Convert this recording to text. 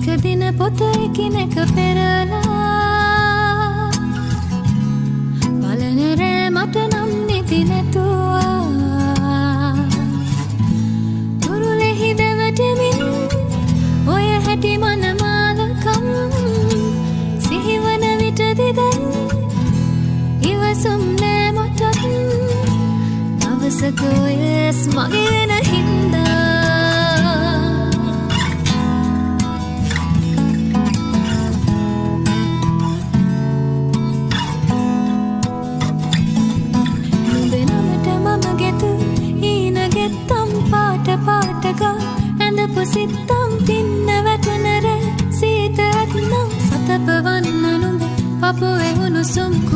එක දින පොත එකිනෙක පෙරලා බලන රෑ මට නම් නිදි නැතුවා තුරුලෙහි දැවටෙමින් ඔය හැටි මනමාලකම් සිහිවන විටදි දැන් ඉවසුම් නෑ මටත් දවසක ඔය මගේ වෙන හින්දා පාටකා ඇඳපු සිත්තම් පින්න වැටනර සීත ඇත්නම් සතපවන්න නුඹ පපුවේ උණුසුම්